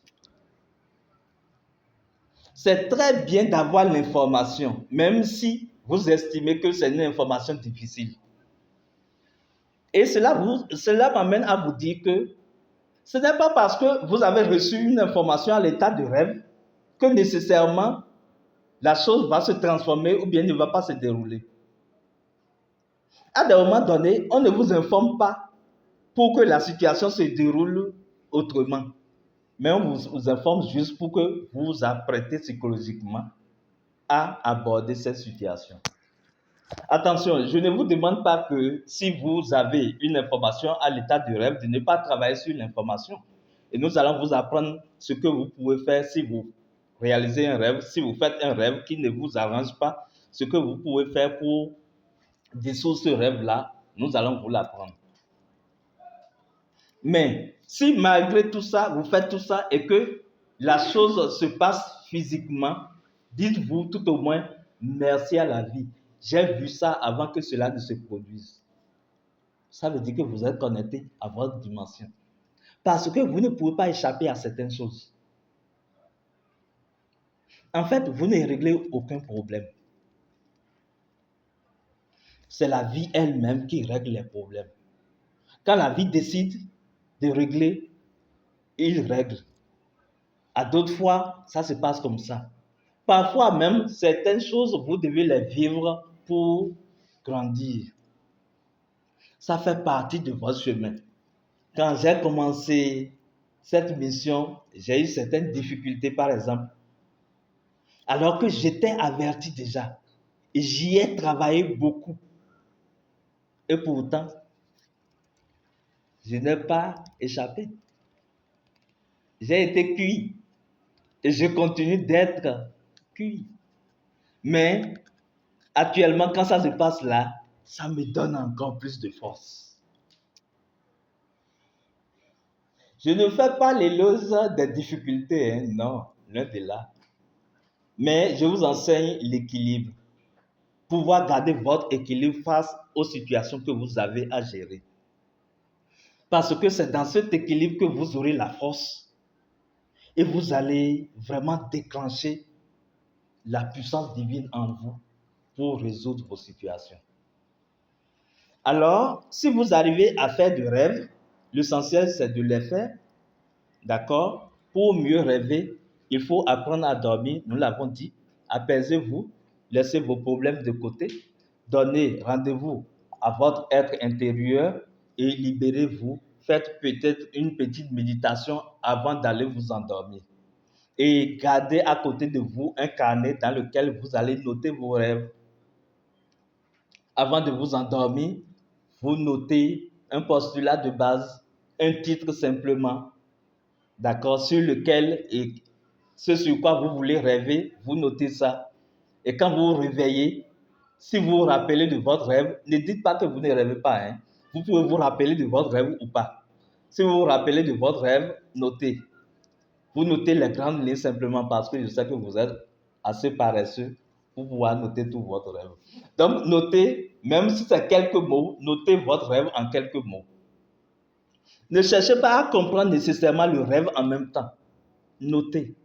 S1: C'est très bien d'avoir l'information, même si vous estimez que c'est une information difficile. Et cela m'amène à vous dire que ce n'est pas parce que vous avez reçu une information à l'état de rêve que nécessairement la chose va se transformer ou bien ne va pas se dérouler. À des moments donnés, on ne vous informe pas pour que la situation se déroule autrement. Mais on vous informe juste pour que vous vous apprêtez psychologiquement à aborder cette situation. Attention, je ne vous demande pas que si vous avez une information à l'état de rêve, de ne pas travailler sur l'information. Et nous allons vous apprendre ce que vous pouvez faire si vous réalisez un rêve, si vous faites un rêve qui ne vous arrange pas, ce que vous pouvez faire pour dissoudre ce rêve-là, nous allons vous l'apprendre. Mais si malgré tout ça, vous faites tout ça et que la chose se passe physiquement, Dites-vous tout au moins merci à la vie. J'ai vu ça avant que cela ne se produise. Ça veut dire que vous êtes connecté à votre dimension. Parce que vous ne pouvez pas échapper à certaines choses. En fait, vous ne réglez aucun problème. C'est la vie elle-même qui règle les problèmes. Quand la vie décide de régler, il règle. À d'autres fois, ça se passe comme ça. Parfois même, certaines choses, vous devez les vivre pour grandir. Ça fait partie de votre chemin. Quand j'ai commencé cette mission, j'ai eu certaines difficultés, par exemple, alors que j'étais averti déjà. Et j'y ai travaillé beaucoup. Et pourtant, je n'ai pas échappé. J'ai été cuit. Et je continue d'être cuit. Mais actuellement, quand ça se passe là, ça me donne encore plus de force. Je ne fais pas l'éloge des difficultés, non, loin de là. Mais je vous enseigne l'équilibre. Pouvoir garder votre équilibre face aux situations que vous avez à gérer. Parce que c'est dans cet équilibre que vous aurez la force et vous allez vraiment déclencher la puissance divine en vous pour résoudre vos situations. Alors, si vous arrivez à faire du rêve, l'essentiel c'est de les faire, d'accord? Pour mieux rêver, il faut apprendre à dormir, nous l'avons dit. Apaisez-vous, laissez vos problèmes de côté, donnez rendez-vous à votre être intérieur et libérez-vous. Faites peut-être une petite méditation avant d'aller vous endormir. Et gardez à côté de vous un carnet dans lequel vous allez noter vos rêves. Avant de vous endormir, vous notez un postulat de base, un titre simplement, d'accord, sur lequel et ce sur quoi vous voulez rêver, vous notez ça. Et quand vous vous réveillez, si vous vous rappelez de votre rêve, ne dites pas que vous ne rêvez pas. Vous pouvez vous rappeler de votre rêve ou pas. Si vous vous rappelez de votre rêve, notez. Vous notez les grandes lignes simplement parce que je sais que vous êtes assez paresseux pour pouvoir noter tout votre rêve. Donc, notez, même si c'est quelques mots, notez votre rêve en quelques mots. Ne cherchez pas à comprendre nécessairement le rêve en même temps. Notez.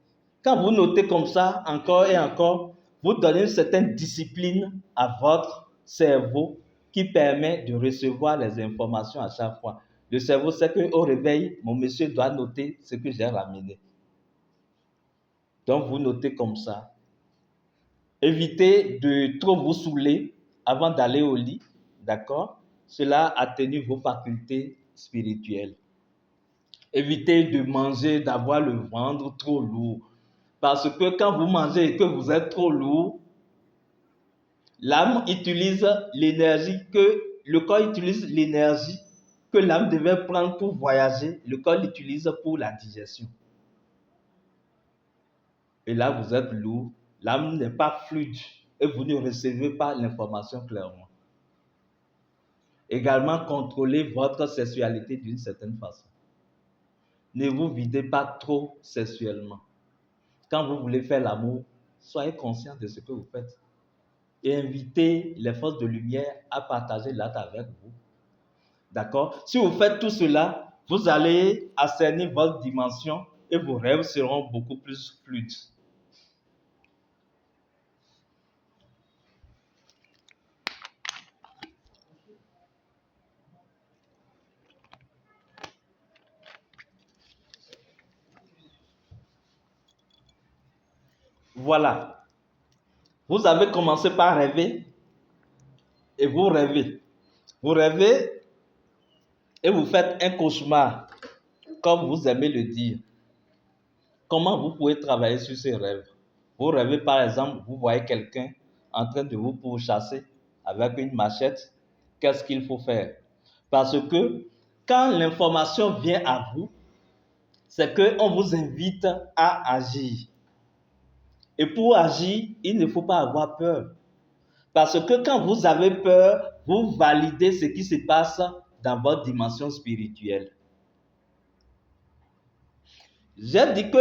S1: Quand vous notez comme ça, encore et encore, vous donnez une certaine discipline à votre cerveau qui permet de recevoir les informations à chaque fois. Le cerveau sait qu'au réveil, mon monsieur doit noter ce que j'ai ramené. Donc, vous notez comme ça. Évitez de trop vous saouler avant d'aller au lit, d'accord? Cela atténue vos facultés spirituelles. Évitez de manger, d'avoir le ventre trop lourd. Parce que quand vous mangez et que vous êtes trop lourd, l'âme utilise l'énergie le corps utilise l'énergie que l'âme devait prendre pour voyager, le corps l'utilise pour la digestion. Et là, vous êtes lourd, l'âme n'est pas fluide et vous ne recevez pas l'information clairement. Également, contrôlez votre sexualité d'une certaine façon. Ne vous videz pas trop sexuellement. Quand vous voulez faire l'amour, soyez conscient de ce que vous faites. Et invitez les forces de lumière à partager l'acte avec vous. D'accord? Si vous faites tout cela, vous allez assainir votre dimension et vos rêves seront beaucoup plus fluides. Voilà. Vous avez commencé par rêver et vous rêvez. Vous rêvez et vous faites un cauchemar, comme vous aimez le dire. Comment vous pouvez travailler sur ces rêves? Vous rêvez par exemple, vous voyez quelqu'un en train de vous pourchasser avec une machette. Qu'est-ce qu'il faut faire? Parce que quand l'information vient à vous, c'est qu'on vous invite à agir. Et pour agir, il ne faut pas avoir peur. Parce que quand vous avez peur, vous validez ce qui se passe dans votre dimension spirituelle. J'ai dit que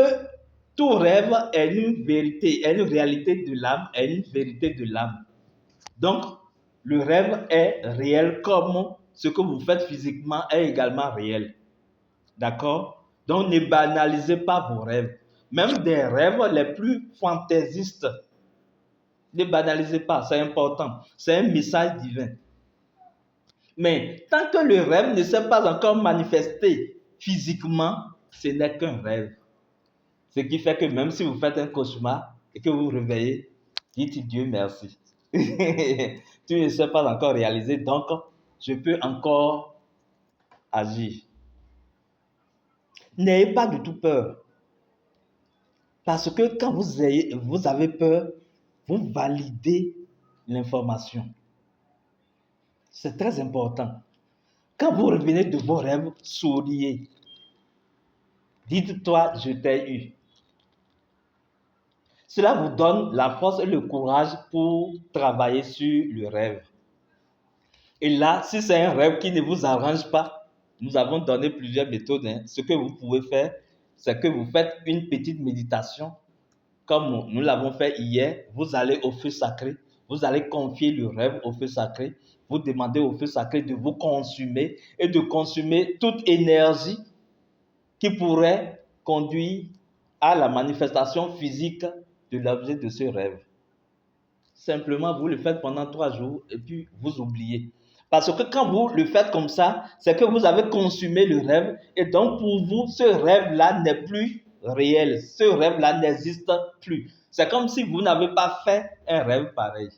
S1: Tout rêve est une vérité, est une réalité de l'âme, est une vérité de l'âme. Donc, le rêve est réel comme ce que vous faites physiquement est également réel. D'accord? Donc, ne banalisez pas vos rêves. Même des rêves les plus fantaisistes, ne banalisez pas, c'est important. C'est un message divin. Mais tant que le rêve ne s'est pas encore manifesté physiquement, ce n'est qu'un rêve. Ce qui fait que même si vous faites un cauchemar et que vous vous réveillez, dites Dieu merci. Tu ne sais pas encore réalisé, donc je peux encore agir. N'ayez pas du tout peur. Parce que quand vous avez peur, vous validez l'information. C'est très important. Quand vous revenez de vos rêves, souriez. Dites-toi, je t'ai eu. Cela vous donne la force et le courage pour travailler sur le rêve. Et là, si c'est un rêve qui ne vous arrange pas, nous avons donné plusieurs méthodes. Ce que vous pouvez faire, c'est que vous faites une petite méditation. Comme nous l'avons fait hier, vous allez au feu sacré, vous allez confier le rêve au feu sacré, vous demandez au feu sacré de vous consumer et de consumer toute énergie qui pourrait conduire à la manifestation physique de l'objet de ce rêve. Simplement, vous le faites pendant 3 jours et puis vous oubliez. Parce que quand vous le faites comme ça, c'est que vous avez consumé le rêve et donc pour vous, ce rêve-là n'est plus réel. Ce rêve-là n'existe plus. C'est comme si vous n'avez pas fait un rêve pareil.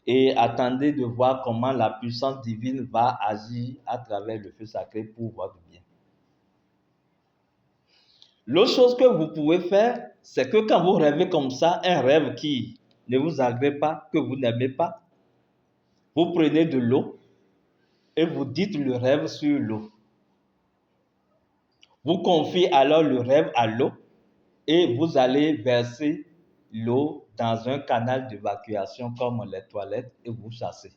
S1: Et attendez de voir comment la puissance divine va agir à travers le feu sacré pour votre bien. L'autre chose que vous pouvez faire, c'est que quand vous rêvez comme ça, un rêve qui ne vous agrée pas, que vous n'aimez pas, vous prenez de l'eau et vous dites le rêve sur l'eau. Vous confiez alors le rêve à l'eau et vous allez verser l'eau dans un canal d'évacuation comme les toilettes et vous chassez.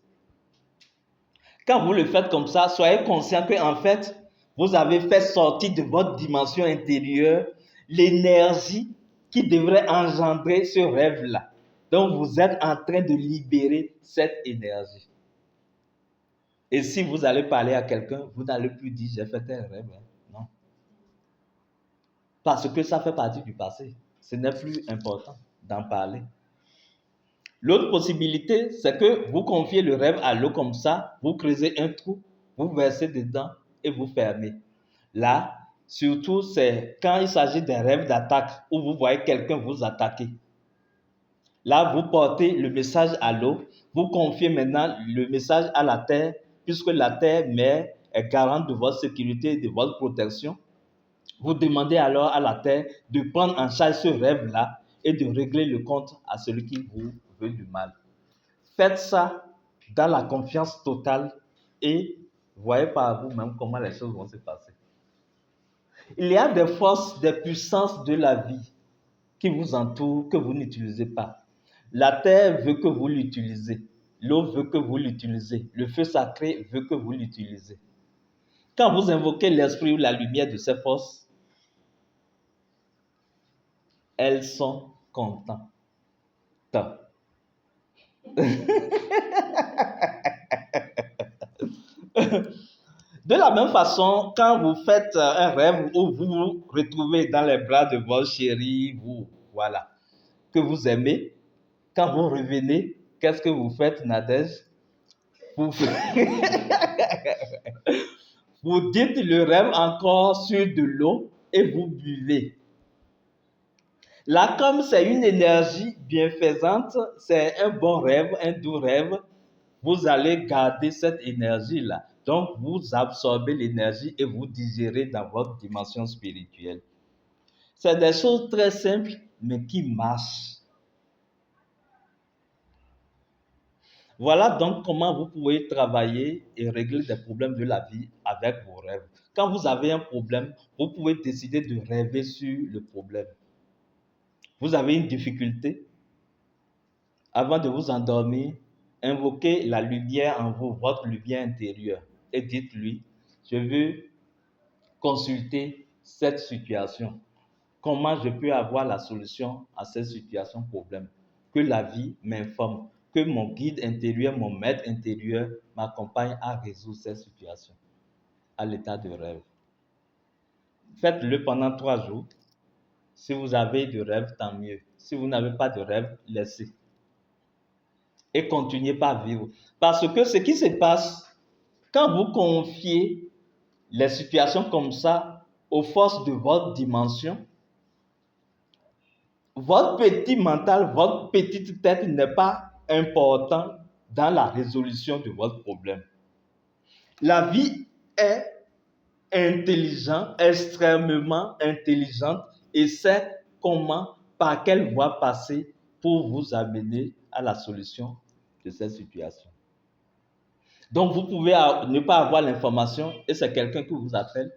S1: Quand vous le faites comme ça, soyez conscient qu'en fait, vous avez fait sortir de votre dimension intérieure l'énergie qui devrait engendrer ce rêve-là. Donc, vous êtes en train de libérer cette énergie. Et si vous allez parler à quelqu'un, vous n'allez plus dire j'ai fait un rêve. Non. Parce que ça fait partie du passé. Ce n'est plus important d'en parler. L'autre possibilité, c'est que vous confiez le rêve à l'eau comme ça, vous creusez un trou, vous versez dedans et vous fermez. Là, surtout, c'est quand il s'agit d'un rêve d'attaque où vous voyez quelqu'un vous attaquer. Là, vous portez le message à l'eau, vous confiez maintenant le message à la terre, puisque la terre mère est garante de votre sécurité et de votre protection. Vous demandez alors à la terre de prendre en charge ce rêve-là et de régler le compte à celui qui vous veut du mal. Faites ça dans la confiance totale et voyez par vous-même comment les choses vont se passer. Il y a des forces, des puissances de la vie qui vous entourent, que vous n'utilisez pas. La terre veut que vous l'utilisez. L'eau veut que vous l'utilisez. Le feu sacré veut que vous l'utilisez. Quand vous invoquez l'esprit ou la lumière de ces forces, elles sont contentes. De la même façon, quand vous faites un rêve où vous vous retrouvez dans les bras de votre chérie, voilà, que vous aimez, quand vous revenez, qu'est-ce que vous faites, Nadège? Vous, vous dites le rêve encore sur de l'eau et vous buvez. Là, comme c'est une énergie bienfaisante, c'est un bon rêve, un doux rêve, vous allez garder cette énergie-là. Donc, vous absorbez l'énergie et vous digérez dans votre dimension spirituelle. C'est des choses très simples, mais qui marchent. Voilà donc comment vous pouvez travailler et régler des problèmes de la vie avec vos rêves. Quand vous avez un problème, vous pouvez décider de rêver sur le problème. Vous avez une difficulté, avant de vous endormir, invoquez la lumière en vous, votre lumière intérieure, et dites-lui, je veux consulter cette situation. comment je peux avoir la solution à cette situation, problème. Que la vie m'informe, que mon guide intérieur, mon maître intérieur m'accompagne à résoudre cette situation, à l'état de rêve. Faites-le pendant 3 jours. Si vous avez de rêve, tant mieux. Si vous n'avez pas de rêve, laissez. Et continuez par vivre. Parce que ce qui se passe, quand vous confiez les situations comme ça aux forces de votre dimension, votre petit mental, votre petite tête n'est pas important dans la résolution de votre problème. La vie est intelligente, extrêmement intelligente et sait comment, par quelle voie passer pour vous amener à la solution de cette situation. Donc, vous pouvez ne pas avoir l'information et c'est quelqu'un qui vous appelle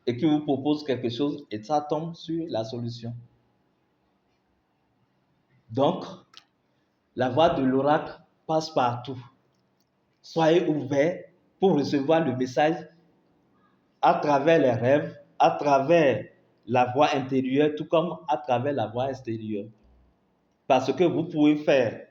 S1: et qui vous propose quelque chose et ça tombe sur la solution. Donc, la voie de l'oracle passe partout. Soyez ouverts pour recevoir le message à travers les rêves, à travers la voix intérieure, tout comme à travers la voix extérieure. Parce que vous pouvez faire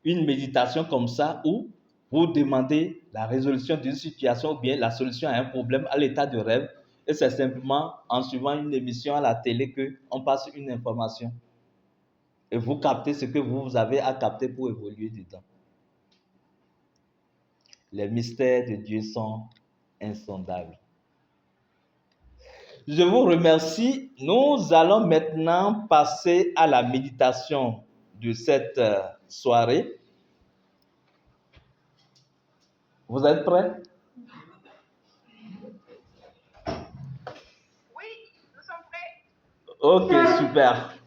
S1: une méditation comme ça où vous demandez la résolution d'une situation ou bien la solution à un problème à l'état de rêve et c'est simplement en suivant une émission à la télé qu'on passe une information et vous captez ce que vous avez à capter pour évoluer dedans. Les mystères de Dieu sont insondables. Je vous remercie. Nous allons maintenant passer à la méditation de cette soirée. Vous êtes prêts?
S2: Oui, nous sommes prêts.
S1: Ok, super.